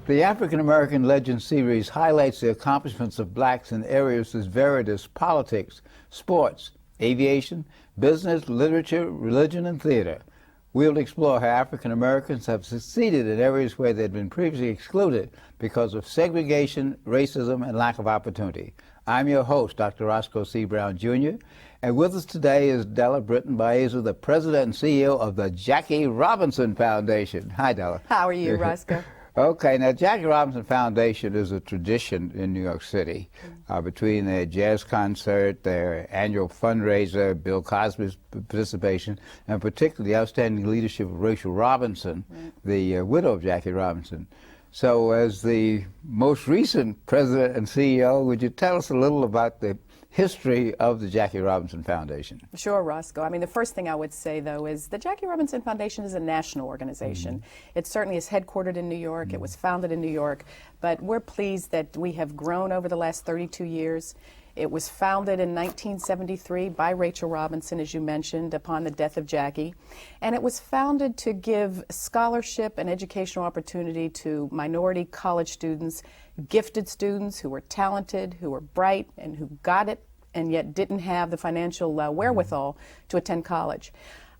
The African American Legend series highlights the accomplishments of blacks in areas as varied as politics, sports, aviation, business, literature, religion, and theater. We'll explore how African Americans have succeeded in areas where they'd been previously excluded because of segregation, racism, and lack of opportunity. I'm your host, Dr. Roscoe C. Brown, Jr., and with us today is Della Britton-Baeza, the president and CEO of the Jackie Robinson Foundation. Hi, Della. How are you, Roscoe? Okay, now Jackie Robinson Foundation is a tradition in New York City. Between their jazz concert, their annual fundraiser, Bill Cosby's participation, and particularly the outstanding leadership of Rachel Robinson, the widow of Jackie Robinson. So as the most recent president and CEO, would you tell us a little about the history of the Jackie Robinson Foundation? Sure, Roscoe. I mean, the first thing I would say, though, is the Jackie Robinson Foundation is a national organization. It certainly is headquartered in New York. It was founded in New York, but we're pleased that we have grown over the last 32 years. It was founded in 1973 by Rachel Robinson, as you mentioned, upon the death of Jackie. And it was founded to give scholarship and educational opportunity to minority college students, gifted students who were talented, who were bright, and who got it and yet didn't have the financial wherewithal to attend college.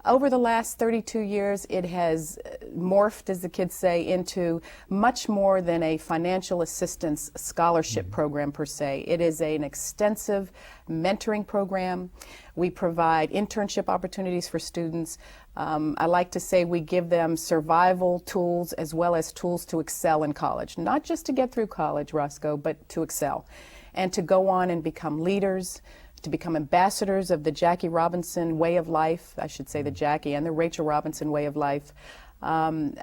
Over the last 32 years, it has morphed, as the kids say, into much more than a financial assistance scholarship program per se. It is an extensive mentoring program. We provide internship opportunities for students. I like to say we give them survival tools as well as tools to excel in college. Not just to get through college, Roscoe, but to excel and to go on and become leaders, to become ambassadors of the Jackie Robinson way of life, I should say the Jackie and the Rachel Robinson way of life. One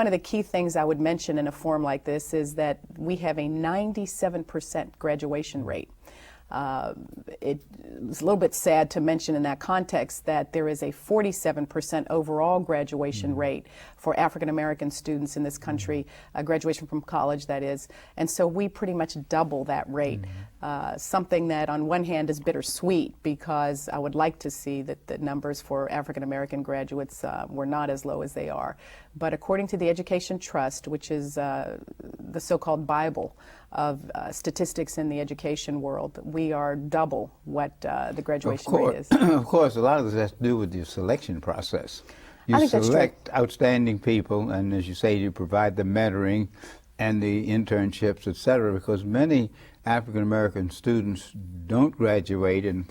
of the key things I would mention in a forum like this is that we have a 97% graduation rate. It's a little bit sad to mention in that context that there is a 47% overall graduation rate for African American students in this country, graduation from college, that is. And so we pretty much double that rate, something that on one hand is bittersweet because I would like to see that the numbers for African American graduates were not as low as they are. But according to the Education Trust, which is the so-called Bible of statistics in the education world, we are double what the graduation rate is. Of course, a lot of this has to do with the selection process. You select outstanding people, and as you say, you provide the mentoring and the internships, et cetera, because many African American students don't graduate in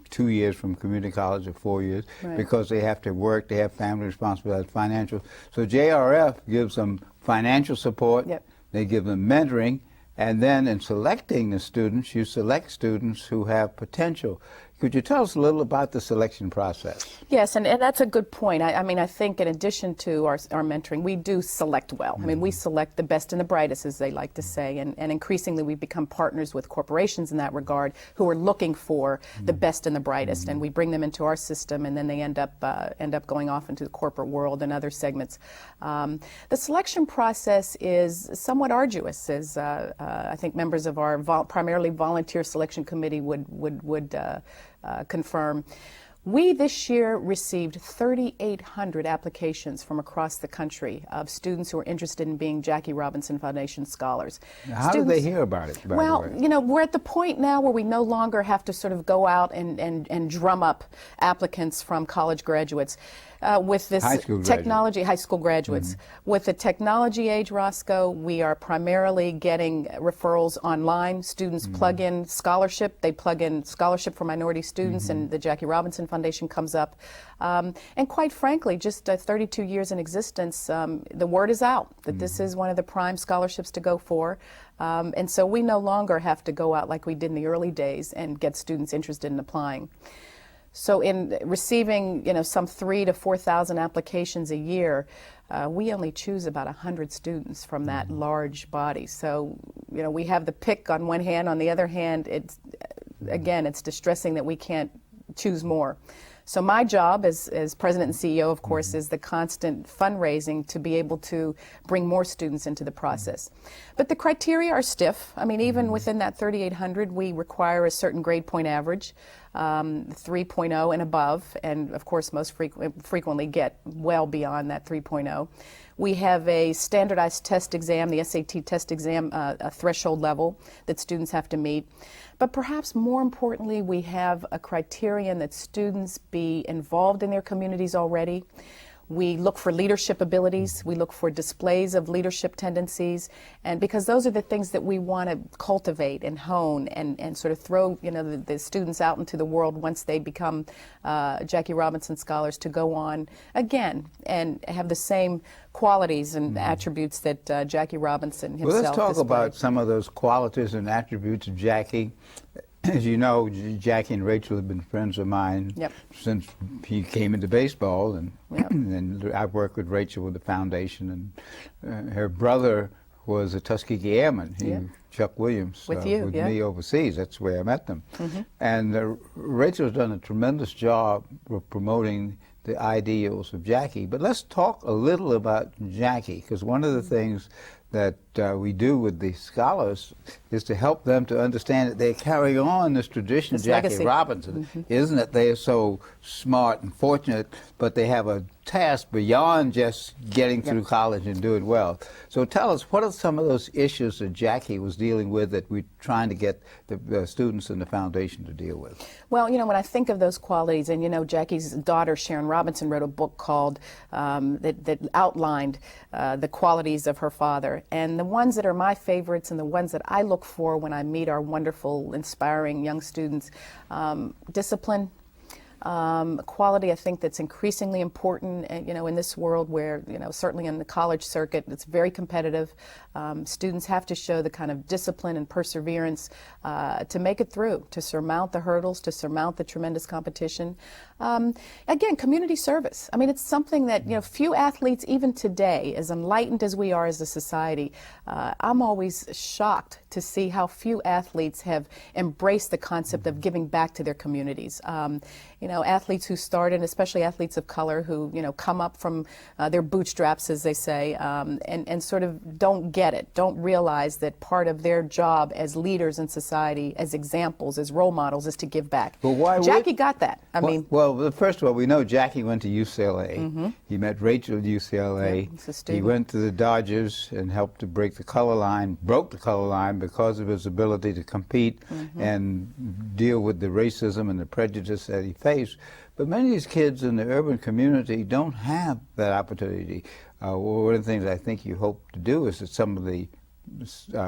2 years from community college or 4 years because they have to work, they have family responsibilities, financial. So JRF gives them financial support, they give them mentoring, and then in selecting the students, you select students who have potential. Could you tell us a little about the selection process? Yes, and that's a good point. I mean, I think in addition to our mentoring, we do select well. I mean, we select the best and the brightest, as they like to say, and increasingly we've become partners with corporations in that regard who are looking for the best and the brightest, and we bring them into our system, and then they end up going off into the corporate world and other segments. The selection process is somewhat arduous, as I think members of our primarily volunteer selection committee would confirm. We this year received 3,800 applications from across the country of students who are interested in being Jackie Robinson Foundation scholars. Now, how do they hear about it, by well, the way? you know, we're at the point now where we no longer have to sort of go out and drum up applicants from college graduates. With this technology, high school graduates. With the technology age, Roscoe, we are primarily getting referrals online. Students plug in scholarship. They plug in scholarship for minority students, and the Jackie Robinson Foundation comes up. And quite frankly, just 32 years in existence, the word is out that this is one of the prime scholarships to go for. And so we no longer have to go out like we did in the early days and get students interested in applying. So in receiving, you know, some 3,000 to 4,000 applications a year, we only choose about 100 students from that large body. So, you know, we have the pick on one hand. On the other hand, it's distressing that we can't choose more. So my job as president and CEO, of course, is the constant fundraising to be able to bring more students into the process. But the criteria are stiff. I mean, even within that 3,800, we require a certain grade point average, 3.0 and above, and of course most frequently get well beyond that 3.0. We have a standardized test exam, the SAT test exam, a threshold level that students have to meet. But perhaps more importantly, we have a criterion that students be involved in their communities already. We look for leadership abilities, we look for displays of leadership tendencies, and because those are the things that we want to cultivate and hone and sort of throw, you know, the students out into the world once they become Jackie Robinson scholars, to go on again and have the same qualities and attributes that Jackie Robinson himself Well, let's talk displayed. about some of those qualities and attributes of Jackie. As you know, Jackie and Rachel have been friends of mine since he came into baseball, and and I've worked with Rachel with the foundation, and her brother was a Tuskegee Airman, Chuck Williams, with me overseas. That's where I met them. And Rachel's done a tremendous job of promoting the ideals of Jackie. But let's talk a little about Jackie, because one of the things that we do with the scholars is to help them to understand that they carry on this tradition of Jackie legacy. Robinson. Isn't that they are so smart and fortunate, but they have a task beyond just getting through college and doing well. So tell us, what are some of those issues that Jackie was dealing with that we're trying to get the students in the foundation to deal with? Well, you know, when I think of those qualities, and you know, Jackie's daughter, Sharon Robinson, wrote a book called, that outlined the qualities of her father. And the ones that are my favorites and the ones that I look for when I meet our wonderful, inspiring young students, discipline, quality I think that's increasingly important, you know, in this world where, you know, certainly in the college circuit, it's very competitive. Students have to show the kind of discipline and perseverance to make it through, to surmount the hurdles, to surmount the tremendous competition. Again, community service. I mean, it's something that, you know, few athletes, even today, as enlightened as we are as a society, I'm always shocked to see how few athletes have embraced the concept of giving back to their communities. You know, athletes who started, especially athletes of color who, you know, come up from their bootstraps, as they say, and sort of don't get it, don't realize that part of their job as leaders in society, as examples, as role models, is to give back. But why Jackie got that. I mean, well, first of all, we know Jackie went to UCLA. He met Rachel at UCLA. He went to the Dodgers and helped to break the color line, broke the color line because of his ability to compete and deal with the racism and the prejudice that he faced. But many of these kids in the urban community don't have that opportunity. One of the things I think you hope to do is that some of the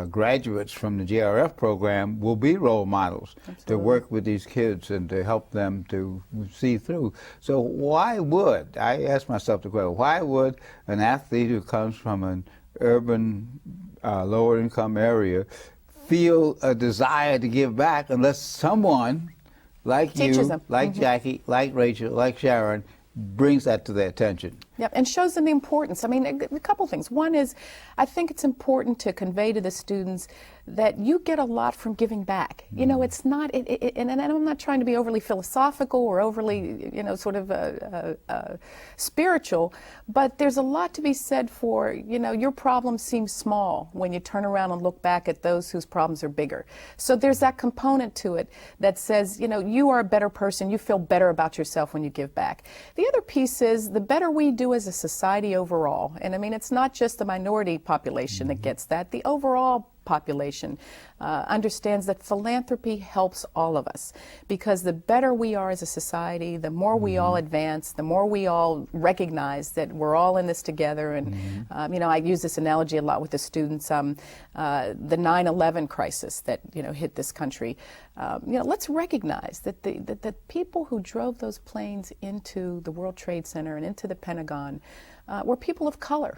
graduates from the GRF program will be role models to work with these kids and to help them to see through. So why would, I ask myself the question, why would an athlete who comes from an urban, lower income area feel a desire to give back unless someone like teaches you, them. like Jackie, like Rachel, like Sharon, brings that to their attention? Yep, and shows them the importance. I mean, a couple things. One is, I think it's important to convey to the students that you get a lot from giving back. You know, it's not, and I'm not trying to be overly philosophical or overly, you know, sort of spiritual, but there's a lot to be said for, you know, your problems seem small when you turn around and look back at those whose problems are bigger. So there's that component to it that says, you know, you are a better person, you feel better about yourself when you give back. The other piece is the better we do as a society overall, and I mean, it's not just the minority population that gets that, the overall population understands that philanthropy helps all of us, because the better we are as a society, the more we all advance, the more we all recognize that we're all in this together. And you know, I use this analogy a lot with the students. The 9/11 crisis that, you know, hit this country. You know, let's recognize that the people who drove those planes into the World Trade Center and into the Pentagon were people of color.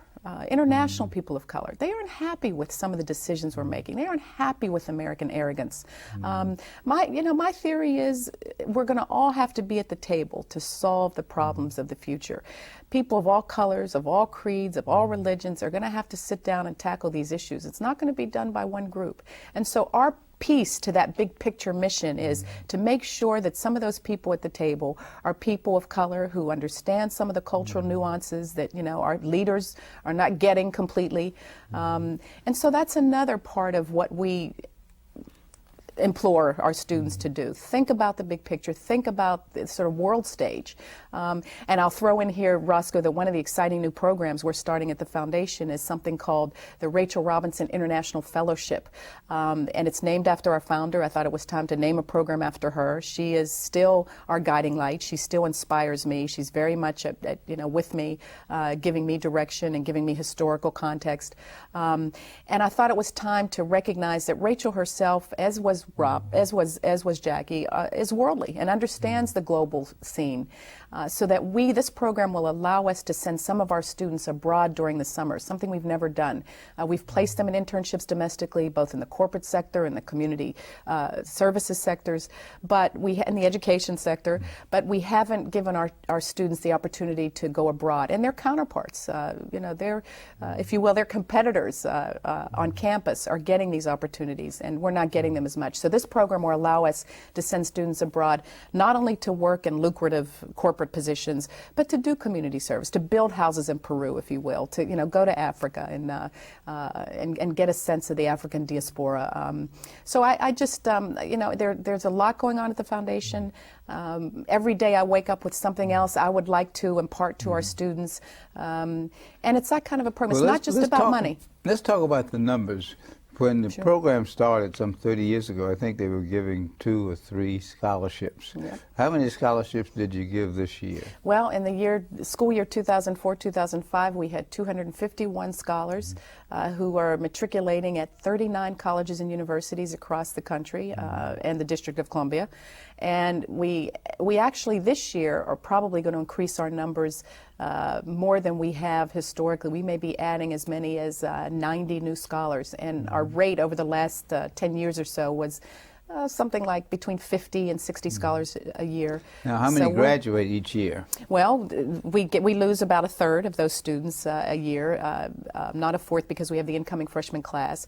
International people of color. They aren't happy with some of the decisions we're making. They aren't happy with American arrogance. My theory is we're going to all have to be at the table to solve the problems of the future. People of all colors, of all creeds, of all religions are going to have to sit down and tackle these issues. It's not going to be done by one group. And so our piece to that big picture mission is to make sure that some of those people at the table are people of color who understand some of the cultural nuances that, you know, our leaders are not getting completely. And so that's another part of what we implore our students to do. Think about the big picture. Think about the sort of world stage. And I'll throw in here, Roscoe, that one of the exciting new programs we're starting at the foundation is something called the Rachel Robinson International Fellowship. And it's named after our founder. I thought it was time to name a program after her. She is still our guiding light. She still inspires me. She's very much with me, giving me direction and giving me historical context. And I thought it was time to recognize that Rachel herself, as was Jackie, is worldly and understands the global scene. So that this program will allow us to send some of our students abroad during the summer, something we've never done. We've placed them in internships domestically, both in the corporate sector and the community services sectors, in the education sector, but we haven't given our students the opportunity to go abroad. And their counterparts, if you will, their competitors on campus are getting these opportunities, and we're not getting them as much. So this program will allow us to send students abroad, not only to work in lucrative corporate positions, but to do community service, to build houses in Peru, if you will, to go to Africa and get a sense of the African diaspora. So I just there's a lot going on at the foundation. Every day I wake up with something else I would like to impart to our students, and it's that kind of a program. It's not just about money. Let's talk about the numbers. When the program started some 30 years ago, I think they were giving 2 or 3 scholarships. Yep. How many scholarships did you give this year? Well, in the school year 2004-2005, we had 251 scholars who are matriculating at 39 colleges and universities across the country and the District of Columbia. And we actually this year are probably going to increase our numbers more than we have historically. We may be adding as many as 90 new scholars, and our rate over the last 10 years or so was something like between 50 and 60 scholars a year. Now, how many graduate each year? Well, we lose about a third of those students a year, not a fourth because we have the incoming freshman class,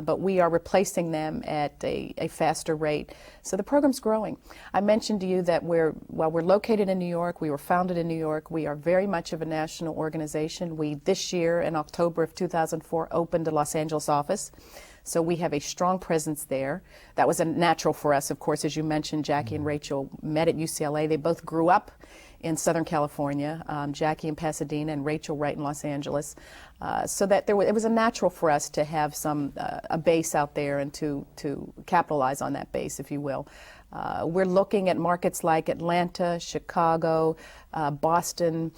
but we are replacing them at a faster rate. So the program's growing. I mentioned to you that while we're located in New York, we were founded in New York, we are very much of a national organization. We, this year in October of 2004, opened a Los Angeles office. So we have a strong presence there. That was a natural for us, of course. As you mentioned, Jackie and Rachel met at UCLA. They both grew up in Southern California, Jackie in Pasadena and Rachel right in Los Angeles. So that it was a natural for us to have a base out there and to capitalize on that base, if you will. We're looking at markets like Atlanta, Chicago, Boston,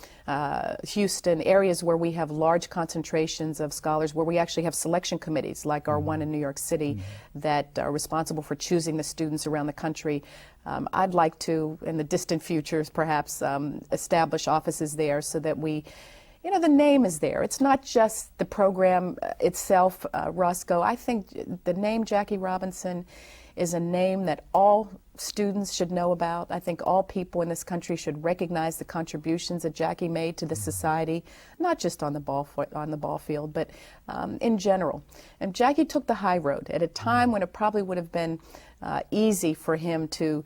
Houston, areas where we have large concentrations of scholars, where we actually have selection committees like our one in New York City that are responsible for choosing the students around the country. I'd like to, in the distant future, perhaps establish offices there so that the name is there. It's not just the program itself, Roscoe. I think the name Jackie Robinson is a name that all students should know about. I think all people in this country should recognize the contributions that Jackie made to the society, not just on the ball field, but in general. And Jackie took the high road at a time when it probably would have been easy for him to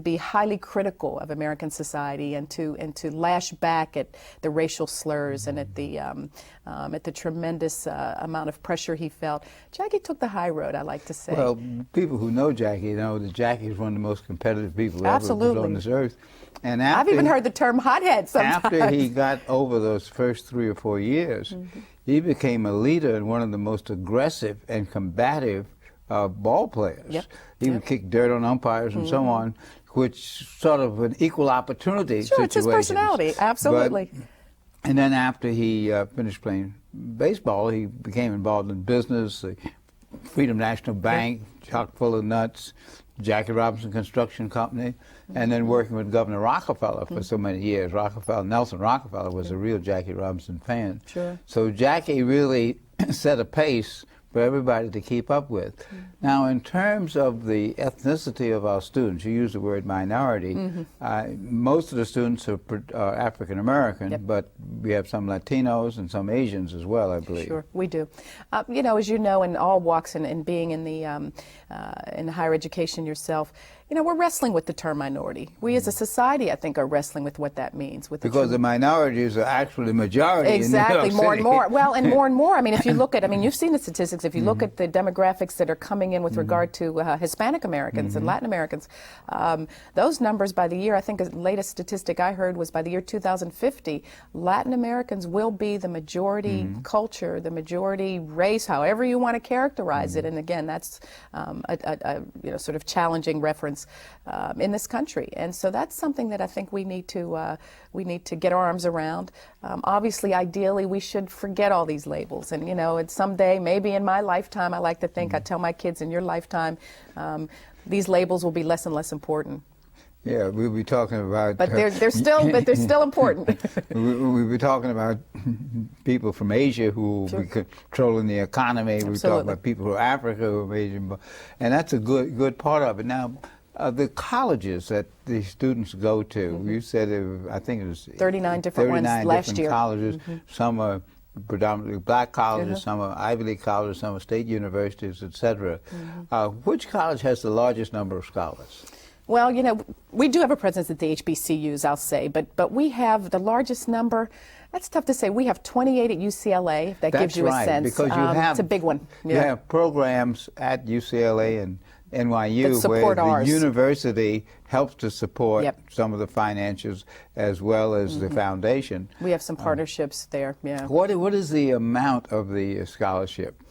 be highly critical of American society and to lash back at the racial slurs and at the tremendous amount of pressure he felt. Jackie took the high road, I like to say. Well, people who know Jackie know that Jackie is one of the most competitive people ever on this earth. And I've even heard the term hothead sometimes. After he got over those first 3 or 4 years, he became a leader and one of the most aggressive and combative ball players. Yep. He would kick dirt on umpires and so on, which sort of an equal opportunity situation. It's his personality, absolutely. And then after he finished playing baseball, he became involved in business, the Freedom National Bank, chock full of nuts, Jackie Robinson Construction Company, and then working with Governor Rockefeller for so many years. Nelson Rockefeller was a real Jackie Robinson fan. Sure. So Jackie really set a pace for everybody to keep up with. Now, in terms of the ethnicity of our students, you use the word minority. Most of the students are African American, but we have some Latinos and some Asians as well, I believe. Sure, we do. As you know, in all walks and being in higher education yourself, we're wrestling with the term minority. We as a society, I think, are wrestling with what that means. Because the minorities are actually majority. Exactly, in New York more City. and more. Well, and more and more. I mean, if you look at, you've seen the statistics. If you look at the demographics that are coming in with regard to Hispanic Americans and Latin Americans, those numbers by the year, I think the latest statistic I heard was by the year 2050, Latin Americans will be the majority culture, the majority race, however you want to characterize it. And again, that's a sort of challenging reference in this country. And so that's something that I think we need to get our arms around. Obviously, ideally, we should forget all these labels. And, and someday, maybe in my lifetime, I like to think, I tell my kids, in your lifetime, these labels will be less and less important. Yeah, we'll be talking about... But they're still important. We'll be talking about people from Asia who will be controlling the economy. We'll talk about people from Africa who are Asian. And that's a good part of it. Now, the colleges that the students go to, you said, I think it was 39 different ones last year. Colleges. Some are predominantly black colleges, some are Ivy League colleges, some are state universities, etc. Which college has the largest number of scholars? Well, we do have a presence at the HBCUs, I'll say, but we have the largest number. That's tough to say. We have 28 at UCLA, if that gives you a sense. Because you have, it's a big one. You have programs at UCLA and NYU where ours. The university helps to support some of the financials as well as the foundation. We have some partnerships there, What is the amount of the scholarship?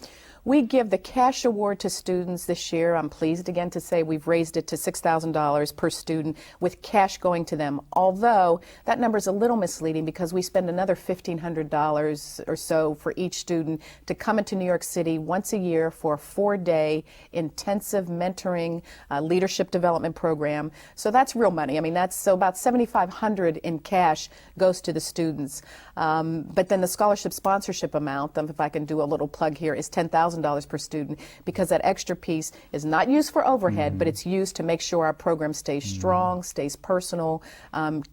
We give the cash award to students this year. I'm pleased again to say we've raised it to $6,000 per student with cash going to them. Although that number is a little misleading because we spend another $1,500 or so for each student to come into New York City once a year for a 4-day intensive mentoring leadership development program. So that's real money. I mean, so about $7,500 in cash goes to the students. But then the scholarship sponsorship amount, if I can do a little plug here, is $10,000 per student, because that extra piece is not used for overhead, but it's used to make sure our program stays strong, stays personal,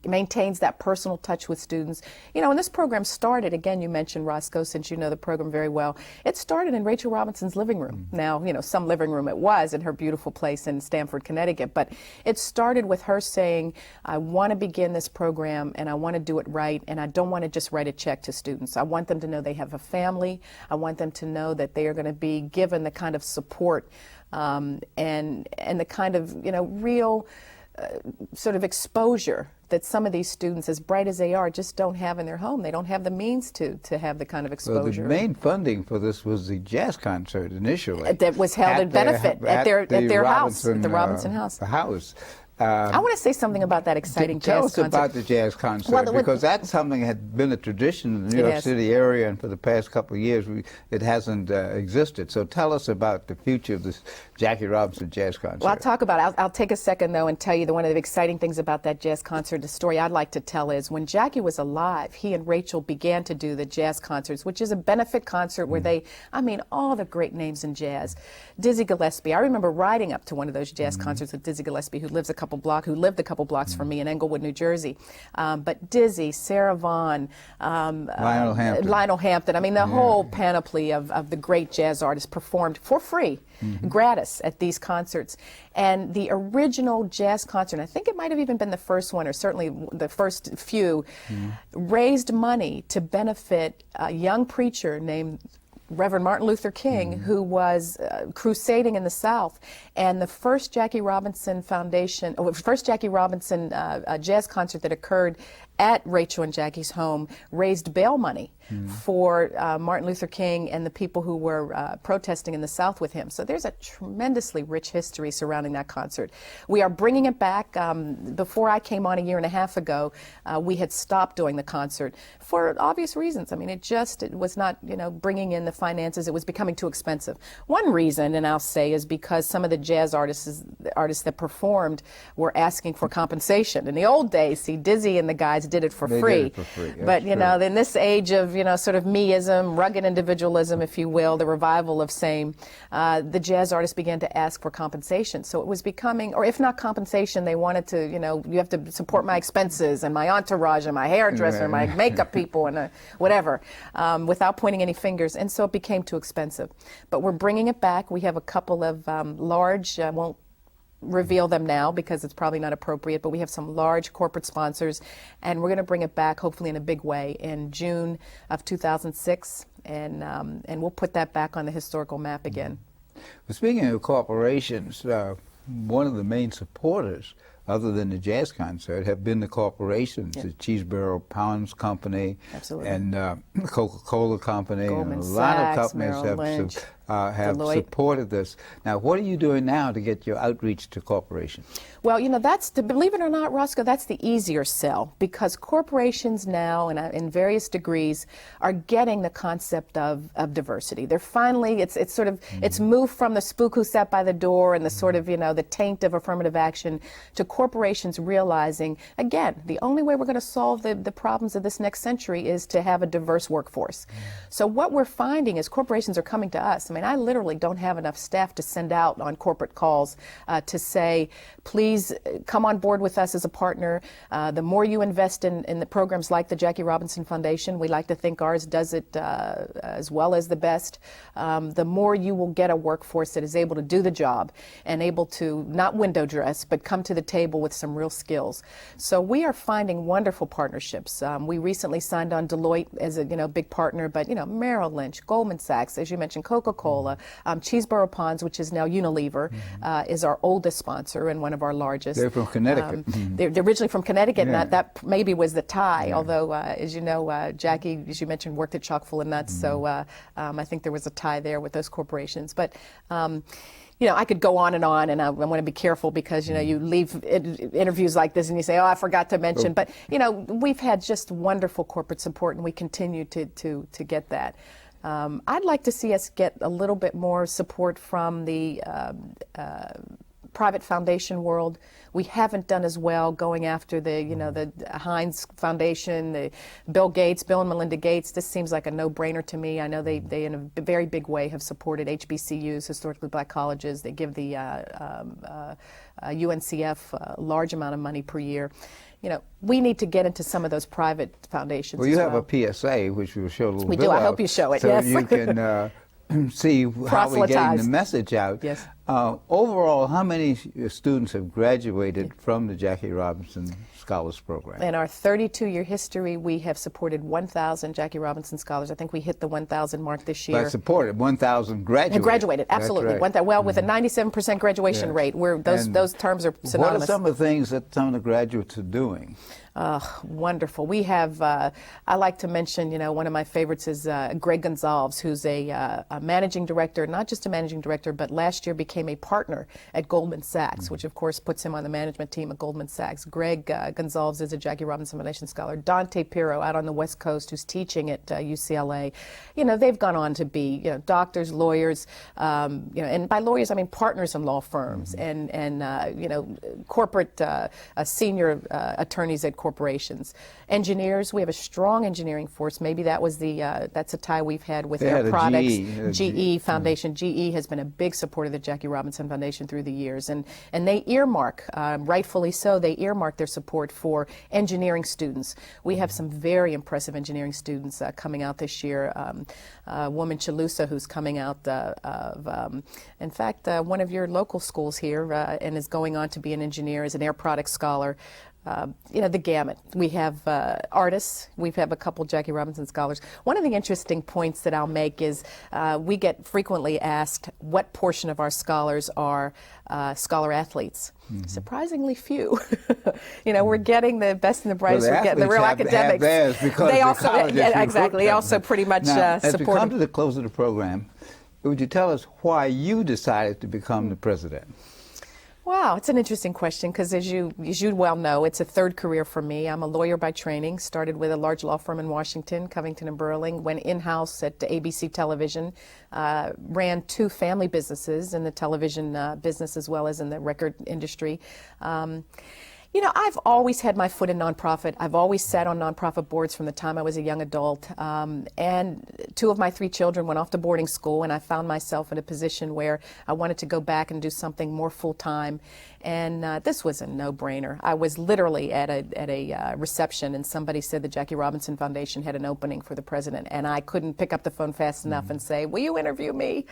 maintains that personal touch with students. When this program started, again, you mentioned Roscoe, since you know the program very well, it started in Rachel Robinson's living room. Now, some living room it was in her beautiful place in Stamford, Connecticut, but it started with her saying, I want to begin this program and I want to do it right, and I don't want to just write a check to students. I want them to know they have a family. I want them to know that they are going to be given the kind of support and the kind of real sort of exposure that some of these students, as bright as they are, just don't have in their home. They don't have the means to have the kind of exposure. Well, the main funding for this was the jazz concert initially. That was held in benefit at their house, at the Robinson House. I want to say something about that exciting jazz concert. Tell us about the jazz concert, because that's something that had been a tradition in the New York City area, and for the past couple of years it hasn't existed. So tell us about the future of this Jackie Robinson jazz concert. Well, I'll talk about it. I'll take a second, though, and tell you that one of the exciting things about that jazz concert, the story I'd like to tell is when Jackie was alive, he and Rachel began to do the jazz concerts, which is a benefit concert where all the great names in jazz. Dizzy Gillespie. I remember riding up to one of those jazz concerts with Dizzy Gillespie, who lived a couple blocks from me in Englewood, New Jersey. But Dizzy, Sarah Vaughan, Lionel Hampton. I mean, the whole panoply of the great jazz artists performed for free, gratis at these concerts. And the original jazz concert, I think it might have even been the first one, or certainly the first few, raised money to benefit a young preacher named Reverend Martin Luther King, who was crusading in the South, and the first Jackie Robinson Foundation, first Jackie Robinson jazz concert that occurred at Rachel and Jackie's home raised bail money for Martin Luther King and the people who were protesting in the South with him. So there's a tremendously rich history surrounding that concert. We are bringing it back. Before I came on a year and a half ago, we had stopped doing the concert for obvious reasons. I mean, it was not, bringing in the finances. It was becoming too expensive. One reason, and I'll say, is because some of the jazz artists that performed were asking for compensation. In the old days, see, Dizzy and the guys did it for free. But, in this age of, sort of meism, rugged individualism, if you will, the revival of same, the jazz artists began to ask for compensation. So it was becoming, or if not compensation, they wanted to, you have to support my expenses and my entourage and my hairdresser, my makeup people and whatever, without pointing any fingers. And so it became too expensive. But we're bringing it back. We have a couple of large, I won't reveal them now because it's probably not appropriate, but we have some large corporate sponsors, and we're going to bring it back hopefully in a big way in June of 2006, and we'll put that back on the historical map again. Well, speaking of corporations, one of the main supporters, other than the jazz concert, have been the corporations, the Cheeseboro Pounds Company, Absolutely. And Coca-Cola Company, Goldman and a lot Sachs, of companies Merrill Lynch, have Deloitte. supported this. Now, what are you doing now to get your outreach to corporations? Well, you know, believe it or not, Roscoe, that's the easier sell, because corporations now, in various degrees, are getting the concept of diversity. They're finally, it's sort of, it's moved from the spook who sat by the door and the sort of, you know, the taint of affirmative action to corporations realizing, again, the only way we're going to solve the problems of this next century is to have a diverse workforce. So what we're finding is corporations are coming to us. I mean, I literally don't have enough staff to send out on corporate calls to say, please come on board with us as a partner. The more you invest in the programs like the Jackie Robinson Foundation, we like to think ours does it as well as the best, the more you will get a workforce that is able to do the job and able to not window dress, but come to the table with some real skills. So we are finding wonderful partnerships. We recently signed on Deloitte as a big partner, but Merrill Lynch, Goldman Sachs, as you mentioned, Coca-Cola, Cheeseboro Ponds, which is now Unilever, is our oldest sponsor and one of our largest. They're from Connecticut. They're originally from Connecticut, and that maybe was the tie, although, as you know, Jackie, as you mentioned, worked at Chock full of Nuts, so I think there was a tie there with those corporations. But I could go on, and I want to be careful because, you leave interviews like this and you say, oh, I forgot to mention. But, we've had just wonderful corporate support, and we continue to get that. I'd like to see us get a little bit more support from the private foundation world. We haven't done as well going after the Heinz Foundation, the Bill and Melinda Gates. This seems like a no-brainer to me. I know they in a very big way have supported HBCUs, historically black colleges. They give the UNCF a large amount of money per year. We need to get into some of those private foundations. Well, you have a PSA, which we'll show a little bit. We do. I hope you show it, so yes. You can see how we're getting the message out. Yes. Overall, how many students have graduated from the Jackie Robinson Scholars Program? In our 32-year history, we have supported 1,000 Jackie Robinson scholars. I think we hit the 1,000 mark this year. But supported 1,000 graduated. Graduated, absolutely. That's right. Well, with a 97% graduation rate, those terms are synonymous. What are some of the things that some of the graduates are doing? Wonderful. We have, I like to mention, one of my favorites is Greg Gonzalez, who's a managing director, not just a managing director, but last year became a partner at Goldman Sachs, which of course puts him on the management team at Goldman Sachs. Greg Gonzalez is a Jackie Robinson Foundation scholar. Dante Pirro out on the West Coast, who's teaching at UCLA. They've gone on to be, doctors, lawyers, and by lawyers I mean partners in law firms and corporate senior attorneys at corporations. Engineers, we have a strong engineering force. Maybe that was that's a tie we've had with Air Products. GE Foundation. GE has been a big supporter of the Jackie Robinson Foundation through the years, and they earmark, rightfully so, they earmark their support for engineering students. We have some very impressive engineering students coming out this year. A woman, Chalusa, who's coming out of, in fact, one of your local schools here and is going on to be an engineer, as an Air Products scholar. The gamut. We have artists. We have a couple Jackie Robinson scholars. One of the interesting points that I'll make is we get frequently asked what portion of our scholars are scholar athletes. Surprisingly few. We're getting the best and the brightest. We're getting the real academics. They also, exactly. They also pretty much support. As we come to the close of the program, would you tell us why you decided to become the president? Wow, it's an interesting question because as you well know, it's a third career for me. I'm a lawyer by training, started with a large law firm in Washington, Covington and Burling, went in-house at ABC Television, ran 2 family businesses in the television business as well as in the record industry. I've always had my foot in nonprofit. I've always sat on nonprofit boards from the time I was a young adult. And 2 of my 3 children went off to boarding school, and I found myself in a position where I wanted to go back and do something more full-time. And this was a no-brainer. I was literally at a reception, and somebody said the Jackie Robinson Foundation had an opening for the president, and I couldn't pick up the phone fast enough and say, will you interview me?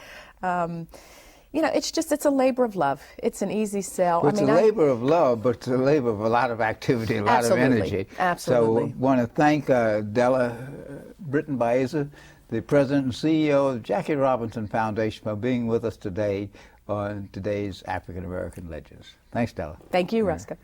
You know, it's a labor of love. It's an easy sell. Well, it's a labor of love, but it's a labor of a lot of activity, a lot of energy. Absolutely. So I want to thank Della Britton-Baeza, the President and CEO of the Jackie Robinson Foundation, for being with us today on today's African American Legends. Thanks, Della. Thank you, Roscoe.